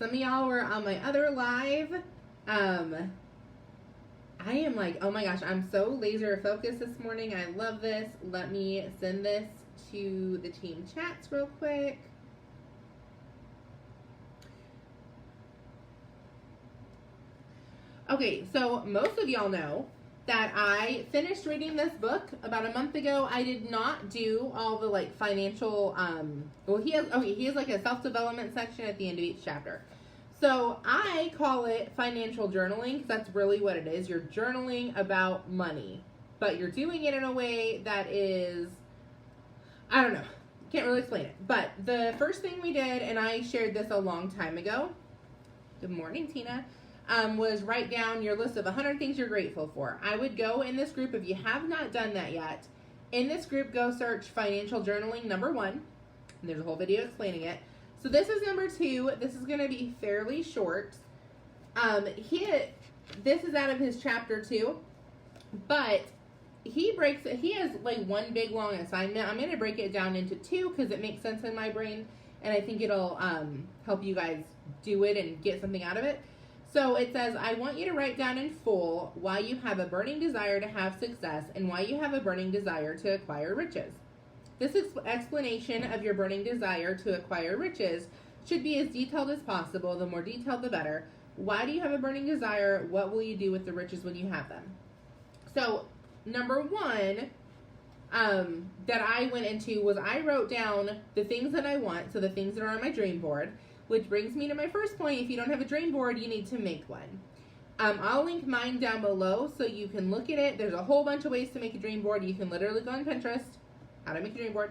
Some of y'all were on my other live. I am like, oh my gosh, I'm so laser focused this morning. I love this. Let me send this to the team chats real quick. Okay, so most of y'all know that I finished reading this book about a month ago. I did not do all the like financial, he has like a self-development section at the end of each chapter. So I call it financial journaling because that's really what it is. You're journaling about money, but you're doing it in a way that is, I don't know, can't really explain it. But the first thing we did, and I shared this a long time ago, good morning, Tina, was write down your list of 100 things you're grateful for. I would go in this group, if you have not done that yet, in this group, go search financial journaling number 1. And there's a whole video explaining it. So this is number 2. This is going to be fairly short. This is out of his chapter 2, but he has like one big long assignment. I'm going to break it down into 2 because it makes sense in my brain, and I think it'll help you guys do it and get something out of it. So it says, I want you to write down in full why you have a burning desire to have success and why you have a burning desire to acquire riches. This explanation of your burning desire to acquire riches should be as detailed as possible. The more detailed, the better. Why do you have a burning desire? What will you do with the riches when you have them? So number 1 that I went into was I wrote down the things that I want, so the things that are on my dream board. Which brings me to my first point. If you don't have a dream board, you need to make one. I'll link mine down below so you can look at it. There's a whole bunch of ways to make a dream board. You can literally go on Pinterest, how to make a dream board.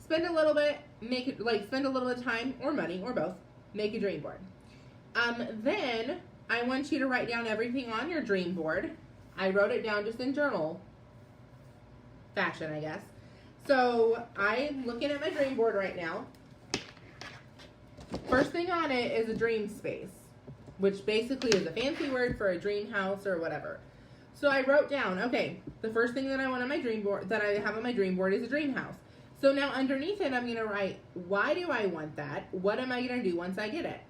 Spend a little bit, spend a little bit of time or money or both, make a dream board. Then I want you to write down everything on your dream board. I wrote it down just in journal fashion, I guess. So I'm looking at my dream board right now. First thing on it is a dream space, which basically is a fancy word for a dream house or whatever. So I wrote down, okay, the first thing that I want on my dream board, that I have on my dream board, is a dream house. So now underneath it, I'm going to write, why do I want that? What am I going to do once I get it?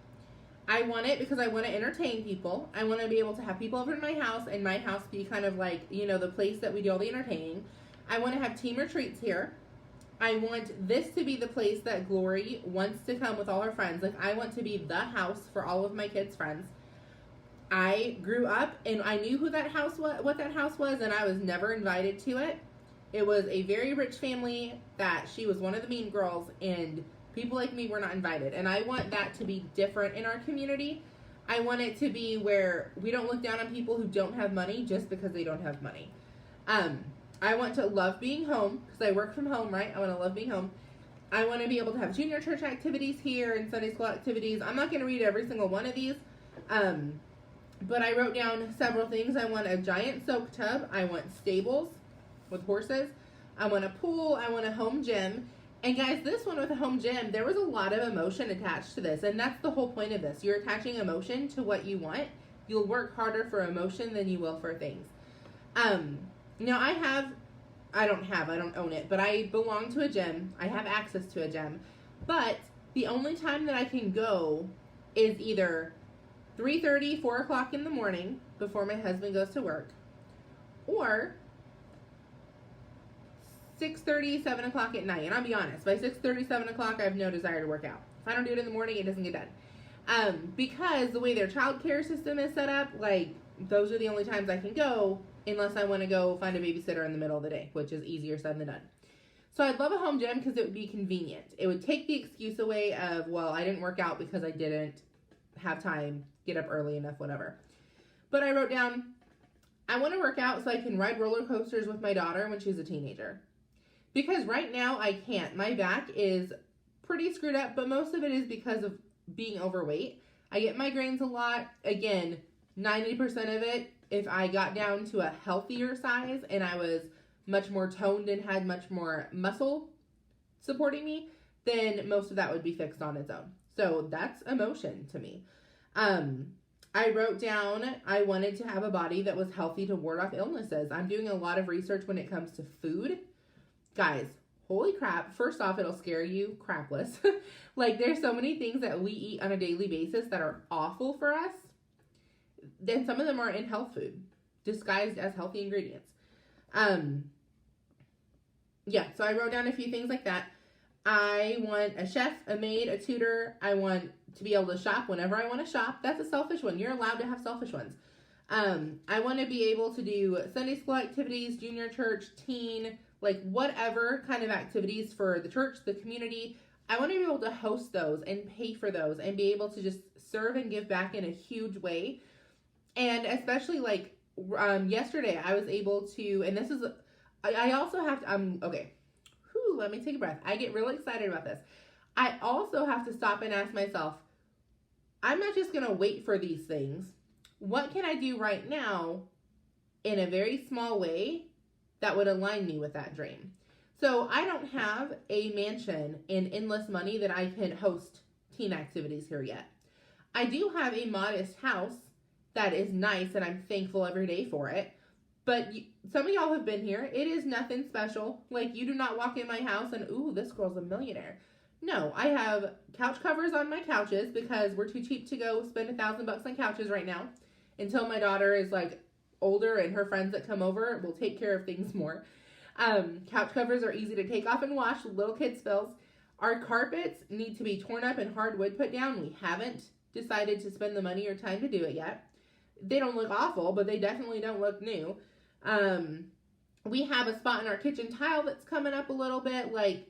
I want it because I want to entertain people. I want to be able to have people over to my house, and my house be kind of like, the place that we do all the entertaining. I want to have team retreats here. I want this to be the place that Glory wants to come with all her friends. Like, I want to be the house for all of my kids' friends. I grew up and I knew what that house was, and I was never invited to it. It was a very rich family that she was one of the mean girls, and people like me were not invited. And I want that to be different in our community. I want it to be where we don't look down on people who don't have money just because they don't have money. I want to love being home because I work from home, right? I want to love being home. I want to be able to have junior church activities here and Sunday school activities. I'm not going to read every single one of these, but I wrote down several things. I want a giant soak tub. I want stables with horses. I want a pool. I want a home gym. And guys, this one with a home gym, there was a lot of emotion attached to this, and that's the whole point of this. You're attaching emotion to what you want. You'll work harder for emotion than you will for things. Now I don't own it, but I belong to a gym. I have access to a gym. But the only time that I can go is either 3:30, 4 o'clock in the morning before my husband goes to work, or 6:30, 7 o'clock at night. And I'll be honest, by 6:30, 7 o'clock, I have no desire to work out. If I don't do it in the morning, it doesn't get done. Because the way their child care system is set up, like, those are the only times I can go, unless I want to go find a babysitter in the middle of the day, which is easier said than done. So I'd love a home gym because it would be convenient. It would take the excuse away of, well, I didn't work out because I didn't have time, get up early enough, whatever. But I wrote down, I want to work out so I can ride roller coasters with my daughter when she's a teenager. Because right now I can't. My back is pretty screwed up, but most of it is because of being overweight. I get migraines a lot. Again, 90% of it, if I got down to a healthier size and I was much more toned and had much more muscle supporting me, then most of that would be fixed on its own. So that's emotion to me. I wrote down I wanted to have a body that was healthy to ward off illnesses. I'm doing a lot of research when it comes to food. Guys, holy crap, first off, it'll scare you crapless. Like, there's so many things that we eat on a daily basis that are awful for us. Then some of them are in health food, disguised as healthy ingredients. Yeah, so I wrote down a few things like that. I want a chef, a maid, a tutor. I want to be able to shop whenever I want to shop. That's a selfish one. You're allowed to have selfish ones. I want to be able to do Sunday school activities, junior church, teen, like whatever kind of activities for the church, the community. I want to be able to host those and pay for those and be able to just serve and give back in a huge way. And especially like yesterday, I was able to, and this is, I also have to, okay, let me take a breath. I get really excited about this. I also have to stop and ask myself, I'm not just going to wait for these things. What can I do right now in a very small way that would align me with that dream? So I don't have a mansion and endless money that I can host teen activities here yet. I do have a modest house that is nice and I'm thankful every day for it. But some of y'all have been here. It is nothing special. Like, you do not walk in my house and, ooh, this girl's a millionaire. No, I have couch covers on my couches because we're too cheap to go spend $1,000 on couches right now until my daughter is like older and her friends that come over will take care of things more. Couch covers are easy to take off and wash, little kid spills. Our carpets need to be torn up and hardwood put down. We haven't decided to spend the money or time to do it yet. They don't look awful, but they definitely don't look new. We have a spot in our kitchen tile that's coming up a little bit, like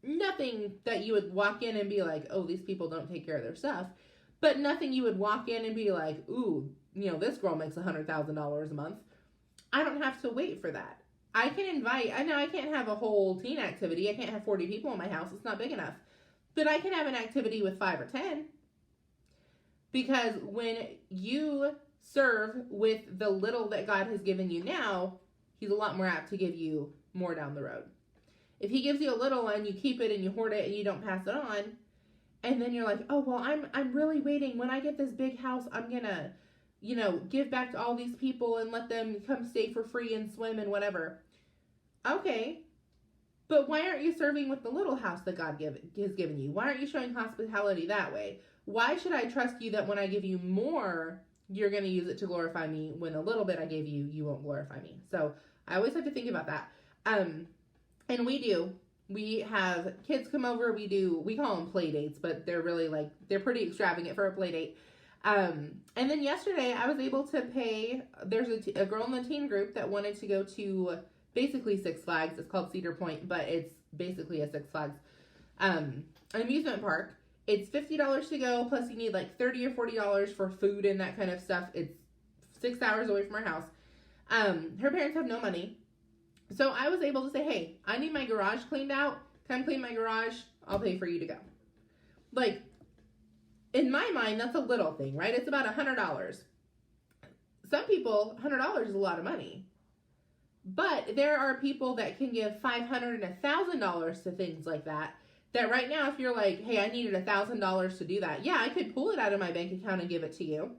nothing that you would walk in and be like, oh, these people don't take care of their stuff, but nothing you would walk in and be like, ooh, you know, this girl makes $100,000 a month. I don't have to wait for that. I can invite, I know I can't have a whole teen activity. I can't have 40 people in my house. It's not big enough, but I can have an activity with 5 or 10 because when you serve with the little that God has given you now, he's a lot more apt to give you more down the road. If he gives you a little and you keep it and you hoard it and you don't pass it on, and then you're like, oh, well, I'm really waiting. When I get this big house, I'm going to, you know, give back to all these people and let them come stay for free and swim and whatever. Okay, but why aren't you serving with the little house that God has given you? Why aren't you showing hospitality that way? Why should I trust you that when I give you more, you're going to use it to glorify me when a little bit I gave you, you won't glorify me? So I always have to think about that. And we have kids come over. We call them play dates, but they're really like, they're pretty extravagant for a play date. And then yesterday I was able to pay, there's a girl in the teen group that wanted to go to basically Six Flags. It's called Cedar Point, but it's basically a Six Flags, amusement park. It's $50 to go, plus you need like $30 or $40 for food and that kind of stuff. It's 6 hours away from our house. Her parents have no money. So I was able to say, hey, I need my garage cleaned out. Come clean my garage. I'll pay for you to go. Like, in my mind, that's a little thing, right? It's about $100. Some people, $100 is a lot of money. But there are people that can give $500 and $1,000 to things like that. That right now, if you're like, hey, I needed $1,000 to do that. Yeah, I could pull it out of my bank account and give it to you.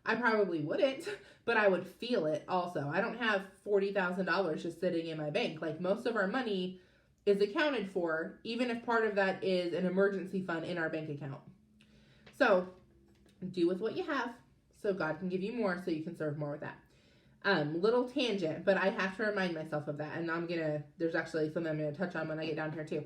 I probably wouldn't, but I would feel it also. I don't have $40,000 just sitting in my bank. Like, most of our money is accounted for, even if part of that is an emergency fund in our bank account. So do with what you have so God can give you more so you can serve more with that. Little tangent, but I have to remind myself of that. And there's actually something I'm going to touch on when I get down here too.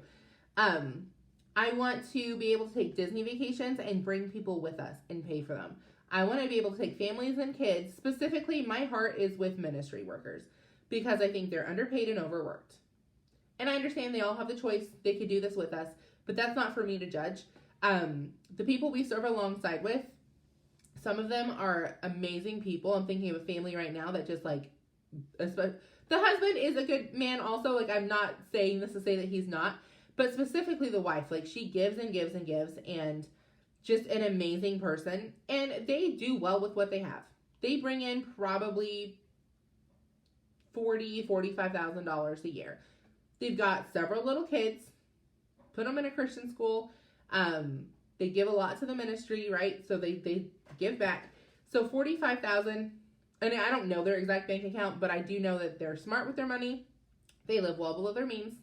I want to be able to take Disney vacations and bring people with us and pay for them. I want to be able to take families and kids. Specifically, my heart is with ministry workers because I think they're underpaid and overworked. And I understand they all have the choice. They could do this with us, but that's not for me to judge. The people we serve alongside with, some of them are amazing people. I'm thinking of a family right now that just like, the husband is a good man also. Like, I'm not saying this to say that he's not, but specifically the wife, like, she gives and gives and gives, and just an amazing person. And they do well with what they have. They bring in probably $45,000 a year. They've got several little kids, put them in a Christian school. They give a lot to the ministry, right? So they give back. So $45,000, and I don't know their exact bank account, but I do know that they're smart with their money. They live well below their means.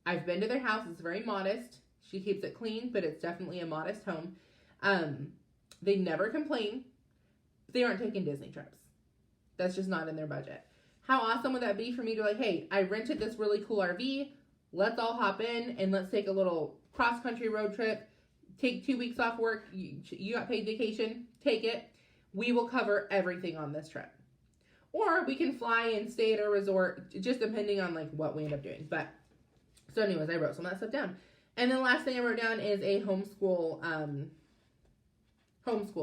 I've been to their house. It's very modest. She keeps it clean, but it's definitely a modest home. They never complain. They aren't taking Disney trips. That's just not in their budget. How awesome would that be for me to like, hey, I rented this really cool RV. Let's all hop in and let's take a little cross-country road trip. Take 2 weeks off work. You got paid vacation. Take it. We will cover everything on this trip. Or we can fly and stay at a resort, just depending on like what we end up doing. But so anyways, I wrote some of that stuff down. And then the last thing I wrote down is a homeschool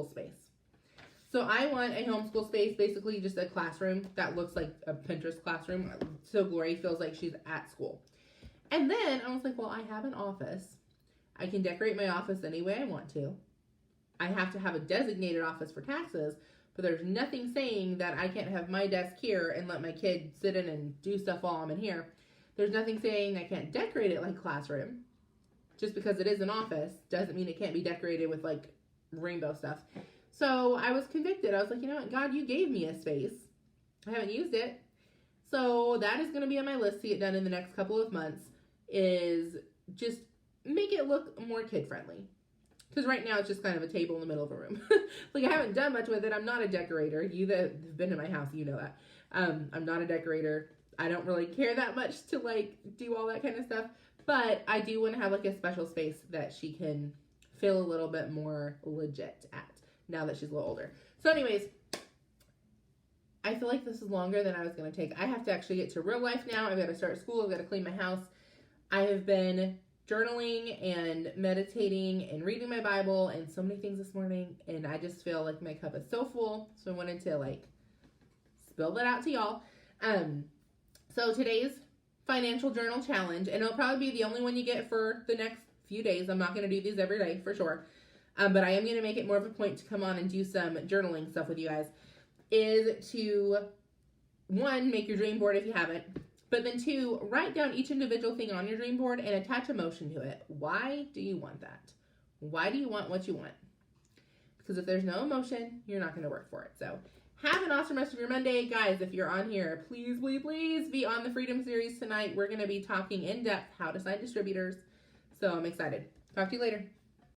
space. So I want a homeschool space, basically just a classroom that looks like a Pinterest classroom, so Glory feels like she's at school. And then I was like, well, I have an office. I can decorate my office any way I want to. I have to have a designated office for taxes, but there's nothing saying that I can't have my desk here and let my kid sit in and do stuff while I'm in here. There's nothing saying I can't decorate it like classroom. Just because it is an office doesn't mean it can't be decorated with like rainbow stuff. So I was convicted. I was like, you know what, God, you gave me a space. I haven't used it. So that is going to be on my list to get done in the next couple of months, is just make it look more kid friendly. Because right now it's just kind of a table in the middle of a room. Like I haven't done much with it. I'm not a decorator. You that have been to my house, you know that. I'm not a decorator. I don't really care that much to like do all that kind of stuff. But I do want to have like a special space that she can feel a little bit more legit at now that she's a little older. So anyways, I feel like this is longer than I was going to take. I have to actually get to real life now. I've got to start school. I've got to clean my house. I have been journaling and meditating and reading my Bible and so many things this morning, and I just feel like my cup is so full, so I wanted to like spill that out to y'all. So today's financial journal challenge, and it'll probably be the only one you get for the next few days. I'm not going to do these every day for sure, but I am going to make it more of a point to come on and do some journaling stuff with you guys, is to, one, make your dream board if you haven't. But then 2, write down each individual thing on your dream board and attach emotion to it. Why do you want that? Why do you want what you want? Because if there's no emotion, you're not going to work for it. So have an awesome rest of your Monday. Guys, if you're on here, please, please, please be on the Freedom Series tonight. We're going to be talking in depth how to sign distributors. So I'm excited. Talk to you later.